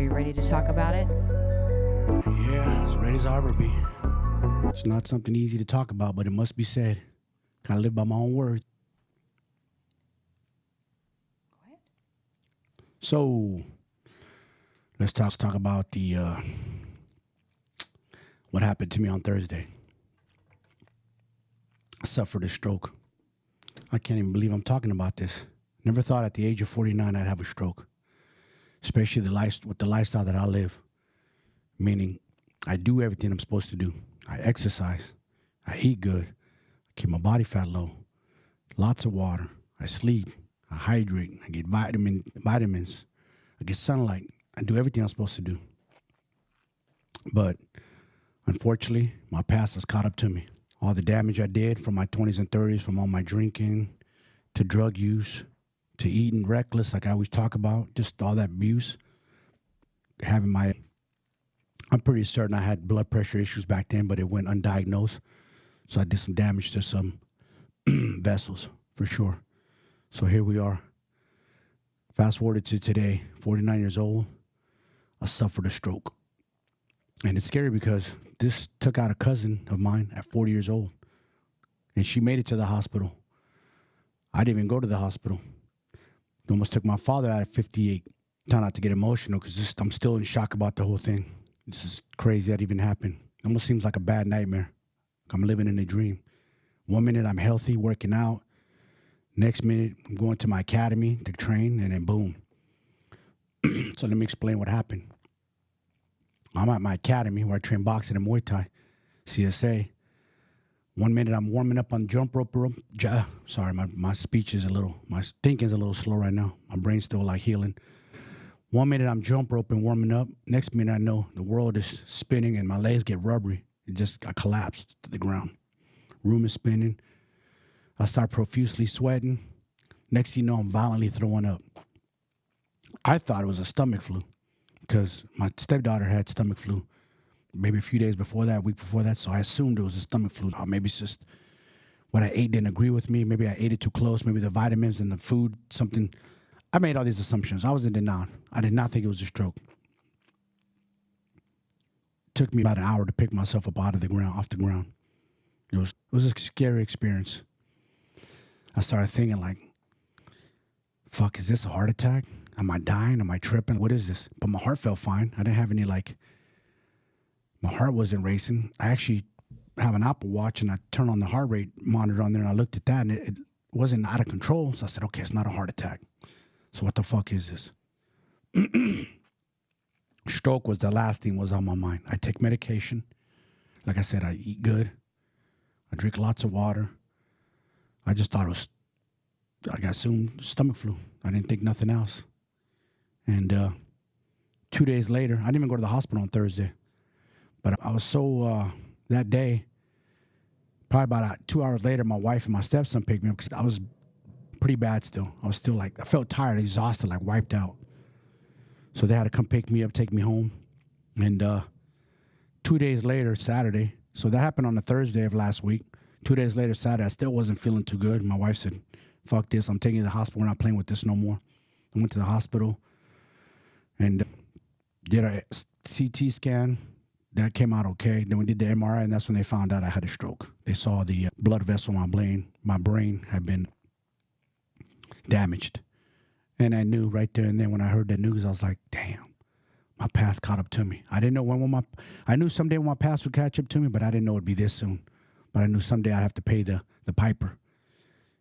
you ready to talk about it? Yeah, as ready as I'll ever be. It's not something easy to talk about, but it must be said. Gotta live by my own words. Go ahead. So, let's talk about the what happened to me on Thursday. I suffered a stroke. I can't even believe I'm talking about this. Never thought at the age of 49 I'd have a stroke, especially with the lifestyle that I live. Meaning, I do everything I'm supposed to do. I exercise. I eat good. I keep my body fat low. Lots of water. I sleep. I hydrate. I get vitamins. I get sunlight. I do everything I'm supposed to do. But unfortunately, my past has caught up to me. All the damage I did from my 20s and 30s, from all my drinking to drug use to eating reckless, like I always talk about, just all that abuse. I'm pretty certain I had blood pressure issues back then, but it went undiagnosed. So I did some damage to some vessels, for sure. So here we are. Fast forward to today, 49 years old, I suffered a stroke. And it's scary because this took out a cousin of mine at 40 years old. And she made it to the hospital. I didn't even go to the hospital. It almost took my father out at 58. Try not to get emotional because I'm still in shock about the whole thing. This is crazy that even happened. It almost seems like a bad nightmare. I'm living in a dream. 1 minute I'm healthy, working out. Next minute I'm going to my academy to train, and then boom. So let me explain what happened. I'm at my academy where I train boxing and Muay Thai, CSA. 1 minute I'm warming up on jump rope. Sorry, my speech is my thinking's a little slow right now. My brain's still like healing. 1 minute I'm jump rope and warming up. Next minute I know the world is spinning and my legs get rubbery. I collapsed to the ground. Room is spinning. I start profusely sweating. Next thing you know, I'm violently throwing up. I thought it was a stomach flu because my stepdaughter had stomach flu maybe a few days before that, week before that. So I assumed it was a stomach flu. Or maybe it's just what I ate didn't agree with me. Maybe I ate it too close. Maybe the vitamins and the food, something. I made all these assumptions. I was in denial. I did not think it was a stroke. It took me about an hour to pick myself up off the ground. It was a scary experience. I started thinking like, fuck, is this a heart attack? Am I dying? Am I tripping? What is this? But my heart felt fine. I didn't have any my heart wasn't racing. I actually have an Apple Watch and I turned on the heart rate monitor on there and I looked at that and it wasn't out of control. So I said, okay, it's not a heart attack. So what the fuck is this? Stroke was the last thing was on my mind. I take medication. Like I said, I eat good. I drink lots of water. I just thought I assumed stomach flu. I didn't think nothing else. And 2 days later, I didn't even go to the hospital on Thursday. But I was so, that day, probably about 2 hours later, my wife and my stepson picked me up because I was pretty bad still. I was still I felt tired, exhausted, wiped out. So they had to come pick me up, take me home. And 2 days later, Saturday, so that happened on a Thursday of last week. 2 days later, Saturday, I still wasn't feeling too good. My wife said, fuck this, I'm taking you to the hospital. We're not playing with this no more. I went to the hospital and did a CT scan. That came out okay. Then we did the MRI, and that's when they found out I had a stroke. They saw the blood vessel in my brain. My brain had been damaged. And I knew right there and then when I heard the news, I was like, damn, my past caught up to me. I didn't know I knew someday when my past would catch up to me, but I didn't know it'd be this soon. But I knew someday I'd have to pay the piper.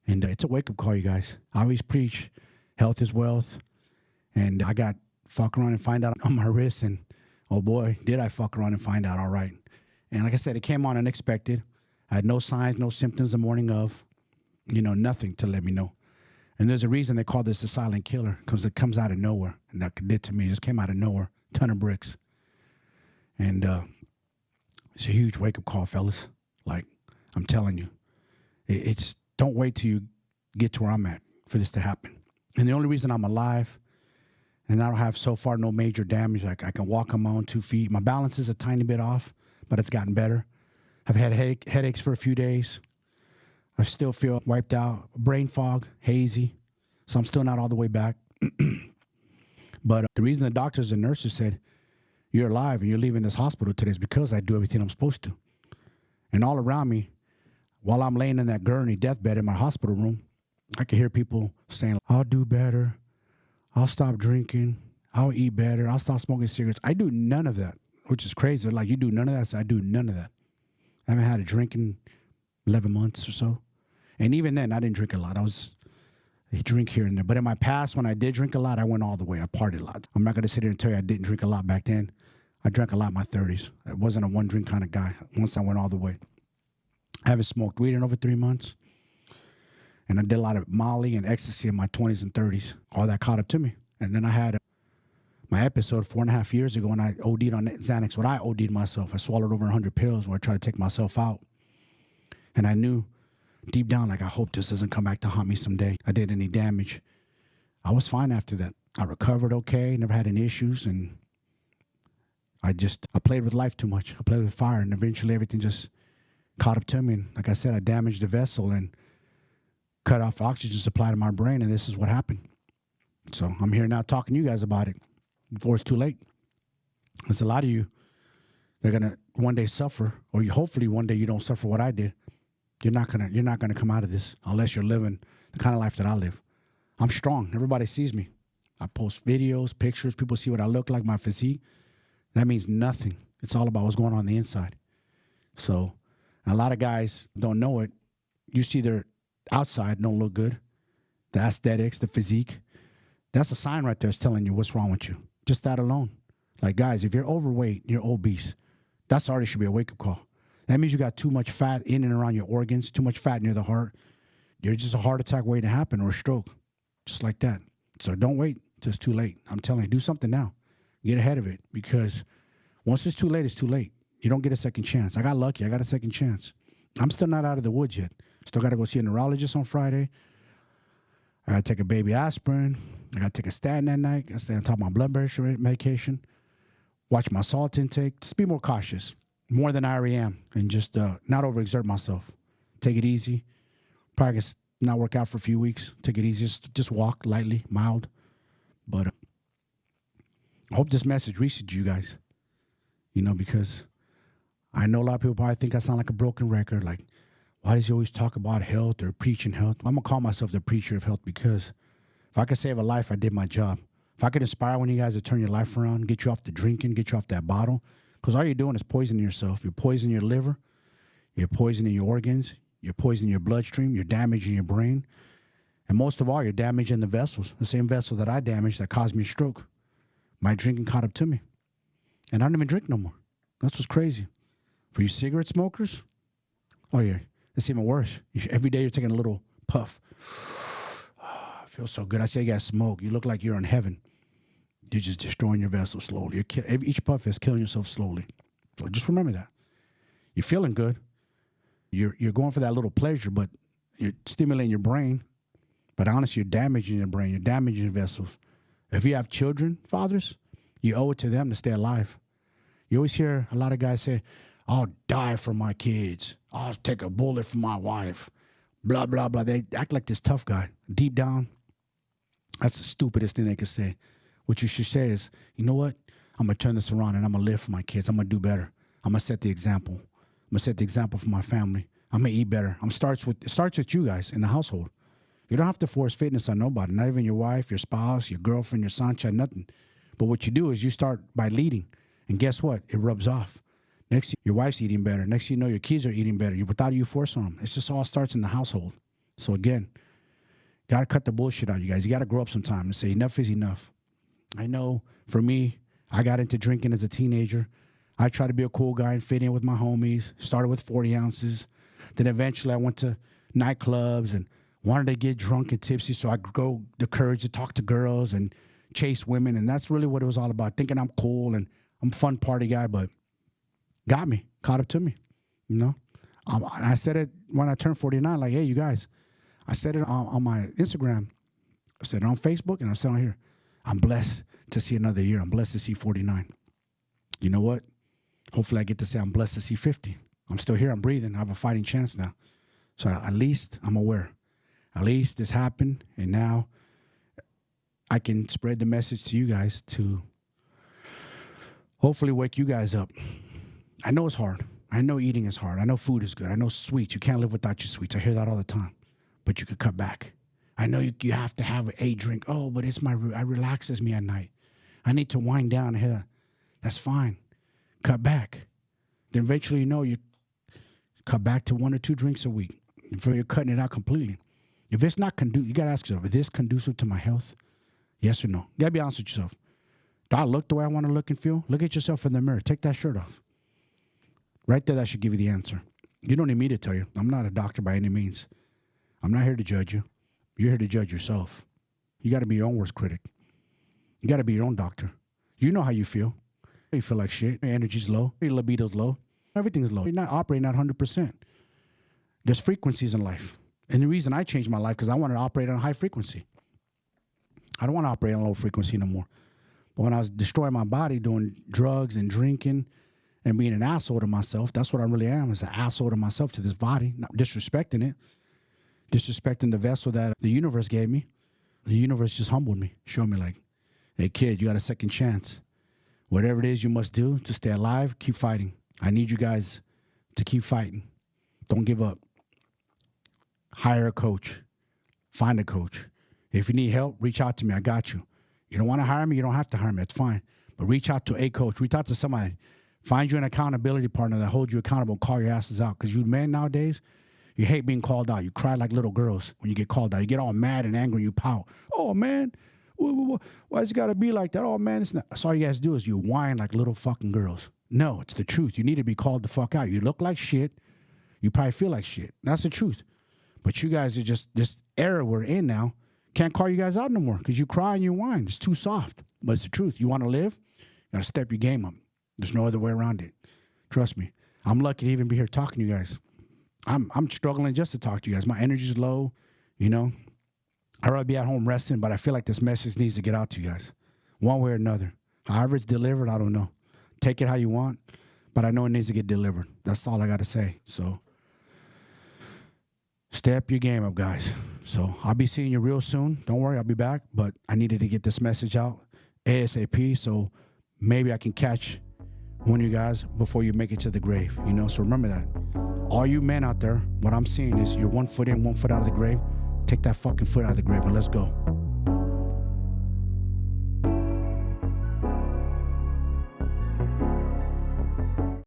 And it's a wake-up call, you guys. I always preach health is wealth. And I got fuck around and find out on my wrist, and oh boy, did I fuck around and find out all right. And like I said, it came on unexpected. I had no signs, no symptoms the morning of, nothing to let me know. And there's a reason they call this a silent killer, because it comes out of nowhere. And that did to me. It just came out of nowhere. Ton of bricks. And it's a huge wake-up call, fellas. I'm telling you. It's don't wait till you get to where I'm at for this to happen. And the only reason I'm alive and I don't have so far no major damage, I can walk on my own 2 feet. My balance is a tiny bit off, but it's gotten better. I've had headaches for a few days. I still feel wiped out, brain fog, hazy. So I'm still not all the way back. But the reason the doctors and nurses said, you're alive and you're leaving this hospital today is because I do everything I'm supposed to. And all around me, while I'm laying in that gurney deathbed in my hospital room, I could hear people saying, I'll do better. I'll stop drinking. I'll eat better. I'll stop smoking cigarettes. I do none of that, which is crazy. They're like, you do none of that? So I do none of that. I haven't had a drink in 11 months or so. And even then, I didn't drink a lot. I drink here and there. But in my past, when I did drink a lot, I went all the way. I partied a lot. I'm not going to sit here and tell you I didn't drink a lot back then. I drank a lot in my 30s. I wasn't a one-drink kind of guy once I went all the way. I haven't smoked weed in over 3 months. And I did a lot of Molly and ecstasy in my 20s and 30s. All that caught up to me. And then I had my episode 4.5 years ago when I OD'd on Xanax. When I OD'd myself, I swallowed over 100 pills where I tried to take myself out. And I knew deep down, like, I hope this doesn't come back to haunt me someday. I did any damage. I was fine after that. I recovered okay, never had any issues. And I played with life too much. I played with fire. And eventually everything just caught up to me. And like I said, I damaged the vessel and cut off oxygen supply to my brain. And this is what happened. So I'm here now talking to you guys about it before it's too late. There's a lot of you, they're going to one day suffer, or hopefully one day you don't suffer what I did. You're not gonna come out of this unless you're living the kind of life that I live. I'm strong. Everybody sees me. I post videos, pictures. People see what I look like, my physique. That means nothing. It's all about what's going on the inside. So a lot of guys don't know it. You see their outside don't look good. The aesthetics, the physique. That's a sign right there. It's telling you what's wrong with you. Just that alone. Like, guys, if you're overweight, you're obese, that's already should be a wake-up call. That means you got too much fat in and around your organs, too much fat near the heart. You're just a heart attack waiting to happen, or a stroke, just like that. So don't wait till it's too late. I'm telling you, do something now. Get ahead of it, because once it's too late, it's too late. You don't get a second chance. I got lucky. I got a second chance. I'm still not out of the woods yet. Still got to go see a neurologist on Friday. I got to take a baby aspirin. I got to take a statin at night. I stay on top of my blood pressure medication. Watch my salt intake. Just be more cautious. More than I already am, and just not overexert myself. Take it easy. Probably not work out for a few weeks. Take it easy. Just walk lightly, mild. But I hope this message reaches you guys. Because I know a lot of people probably think I sound like a broken record. Like, why does he always talk about health or preaching health? I'm going to call myself the preacher of health, because if I could save a life, I did my job. If I could inspire one of you guys to turn your life around, get you off the drinking, get you off that bottle, because all you're doing is poisoning yourself. You're poisoning your liver. You're poisoning your organs. You're poisoning your bloodstream. You're damaging your brain. And most of all, you're damaging the vessels, the same vessel that I damaged that caused me a stroke. My drinking caught up to me. And I don't even drink no more. That's what's crazy. For you cigarette smokers, oh, yeah, it's even worse. Every day you're taking a little puff. I feel so good. I say you got smoke. You look like you're in heaven. You're just destroying your vessel slowly. Each puff is killing yourself slowly. So just remember that. You're feeling good. You're going for that little pleasure, but you're stimulating your brain. But honestly, you're damaging your brain. You're damaging your vessels. If you have children, fathers, you owe it to them to stay alive. You always hear a lot of guys say, I'll die for my kids. I'll take a bullet for my wife. Blah, blah, blah. They act like this tough guy. Deep down, that's the stupidest thing they could say. What you should say is, you know what? I'm going to turn this around and I'm going to live for my kids. I'm going to do better. I'm going to set the example. I'm going to set the example for my family. I'm going to eat better. It starts with you guys in the household. You don't have to force fitness on nobody, not even your wife, your spouse, your girlfriend, your sunshine, nothing. But what you do is you start by leading. And guess what? It rubs off. Next, your wife's eating better. Next thing you know, your kids are eating better. Without you forcing them. It's just all starts in the household. So again, got to cut the bullshit out, you guys. You got to grow up sometime and say enough is enough. I know for me, I got into drinking as a teenager. I tried to be a cool guy and fit in with my homies. Started with 40 ounces. Then eventually I went to nightclubs and wanted to get drunk and tipsy. So I grow the courage to talk to girls and chase women. And that's really what it was all about. Thinking I'm cool and I'm a fun party guy, but caught up to me, And I said it when I turned 49, like, hey, you guys, I said it on my Instagram. I said it on Facebook, and I said it on here. I'm blessed to see another year. I'm blessed to see 49. You know what? Hopefully I get to say I'm blessed to see 50. I'm still here. I'm breathing. I have a fighting chance now. So at least I'm aware. At least this happened, and now I can spread the message to you guys to hopefully wake you guys up. I know it's hard. I know eating is hard. I know food is good. I know sweets. You can't live without your sweets. I hear that all the time. But you could cut back. I know you have to have a drink. Oh, but it relaxes me at night. I need to wind down. I hear that. That's fine. Cut back. Then eventually, you cut back to 1 or 2 drinks a week before you're cutting it out completely. If it's not conducive, you got to ask yourself, is this conducive to my health? Yes or no? You got to be honest with yourself. Do I look the way I want to look and feel? Look at yourself in the mirror. Take that shirt off. Right there, that should give you the answer. You don't need me to tell you. I'm not a doctor by any means. I'm not here to judge you. You're here to judge yourself. You got to be your own worst critic. You got to be your own doctor. You know how you feel. You feel like shit. Your energy's low. Your libido's low. Everything's low. You're not operating at 100%. There's frequencies in life. And the reason I changed my life, because I wanted to operate on a high frequency. I don't want to operate on low frequency no more. But when I was destroying my body, doing drugs and drinking and being an asshole to myself, that's what I really am, is an asshole to myself, to this body, not disrespecting it, disrespecting the vessel that the universe gave me. The universe just humbled me, showed me like, hey, kid, you got a second chance. Whatever it is you must do to stay alive, keep fighting. I need you guys to keep fighting. Don't give up. Hire a coach. Find a coach. If you need help, reach out to me. I got you. You don't want to hire me? You don't have to hire me. That's fine. But reach out to a coach. Reach out to somebody. Find you an accountability partner that holds you accountable. Call your asses out. Because you men nowadays, you hate being called out. You cry like little girls when you get called out. You get all mad and angry and you pout. Oh, man. Why's it got to be like that? Oh, man. It's not. That's all you guys do is you whine like little fucking girls. No, it's the truth. You need to be called the fuck out. You look like shit. You probably feel like shit. That's the truth. But you guys are just, this era we're in now, can't call you guys out no more because you cry and you whine. It's too soft. But it's the truth. You want to live? You got to step your game up. There's no other way around it. Trust me. I'm lucky to even be here talking to you guys. I'm struggling just to talk to you guys. My energy's low, I'd rather be at home resting, but I feel like this message needs to get out to you guys one way or another. However it's delivered, I don't know. Take it how you want, but I know it needs to get delivered. That's all I got to say. So step your game up, guys. So I'll be seeing you real soon. Don't worry, I'll be back, but I needed to get this message out ASAP, so maybe I can catch one of you guys before you make it to the grave, So remember that. All you men out there, what I'm seeing is you're 1 foot in, 1 foot out of the grave. Take that fucking foot out of the grave and let's go.